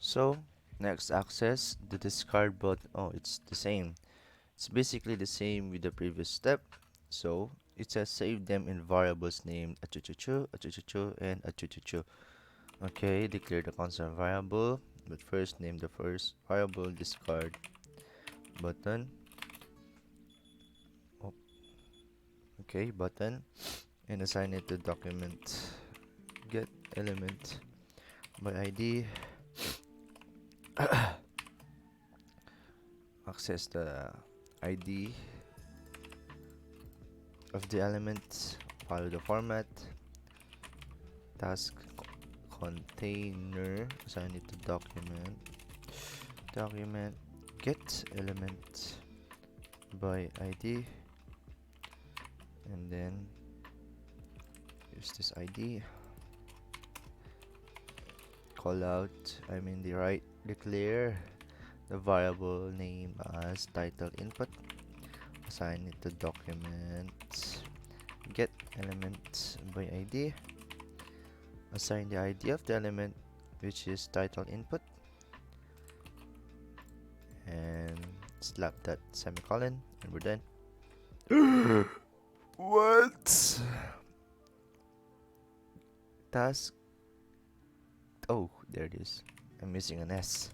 So next, access the discard button. Oh, it's the same. It's basically the same with the previous step. So it says save them in variables named achuchuchu, achuchuchu, and achuchuchu. Okay, declare the constant variable, but first name the first variable discard button. Oh, okay, button, and assign it to document get element by ID. Access the ID of the element, follow the format, task container, assign it to document get element by ID, and then use this ID. Call out, declare the variable name as title input, assign it to document get element by ID, assign the ID of the element, which is title input, and slap that semicolon, and we're done. What? Task. Oh, there it is. I'm missing an S.